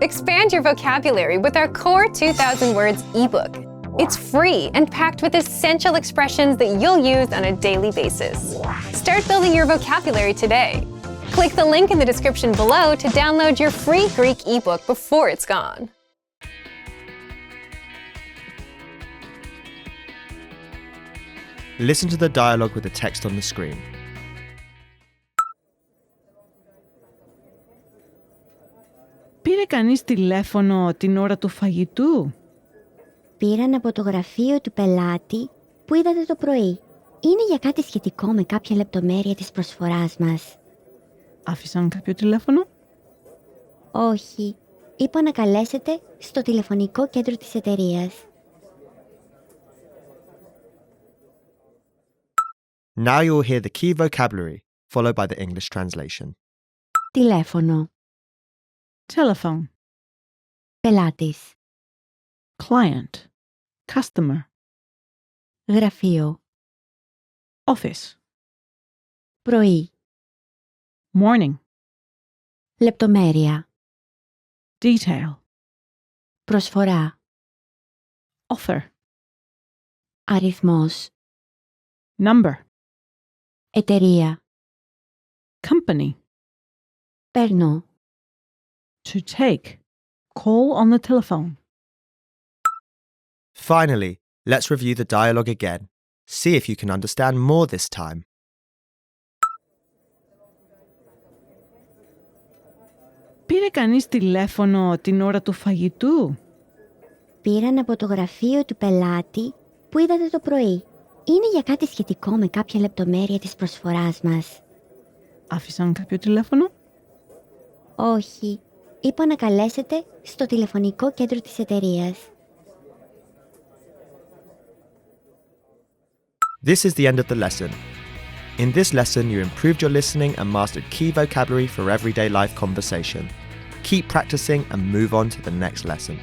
Expand your vocabulary with our Core 2000 Words ebook. It's free and packed with essential expressions that you'll use on a daily basis. Start building your vocabulary today. Click the link in the description below to download your free Greek ebook before it's gone. Listen to the dialogue with the text on the screen. Πήρε κανείς τηλέφωνο την ώρα του φαγητού? Πήραν από το γραφείο του πελάτη που είδατε το πρωί. Είναι για κάτι σχετικό με κάποια λεπτομέρεια της προσφοράς μας. Άφησαν κάποιο τηλέφωνο? Όχι. Είπα να καλέσετε στο τηλεφωνικό κέντρο της εταιρείας. Now you will hear the key vocabulary, followed by the English translation. Τηλέφωνο. Telephone. Πελάτης. Client. Customer. Γραφείο. Office. Πρωί. Morning. Λεπτομέρεια. Detail. Προσφορά. Offer. Αριθμός. Number. Εταιρεία. Company. Παίρνω. To take. Call on the telephone. Finally, let's review the dialogue again. See if you can understand more this time. Πήρε κανείς τηλέφωνο την ώρα του φαγητού? Πήραν από το γραφείο του πελάτη που είδατε το πρωί. Είναι για κάτι σχετικό με κάποια λεπτομέρεια της προσφοράς μας. Άφησαν κάποιο τηλέφωνο? Όχι. Είπα να καλέσετε στο τηλεφωνικό κέντρο της εταιρείας. This is the end of the lesson. In this lesson, you improved your listening and mastered key vocabulary for everyday life conversation. Keep practicing and move on to the next lesson.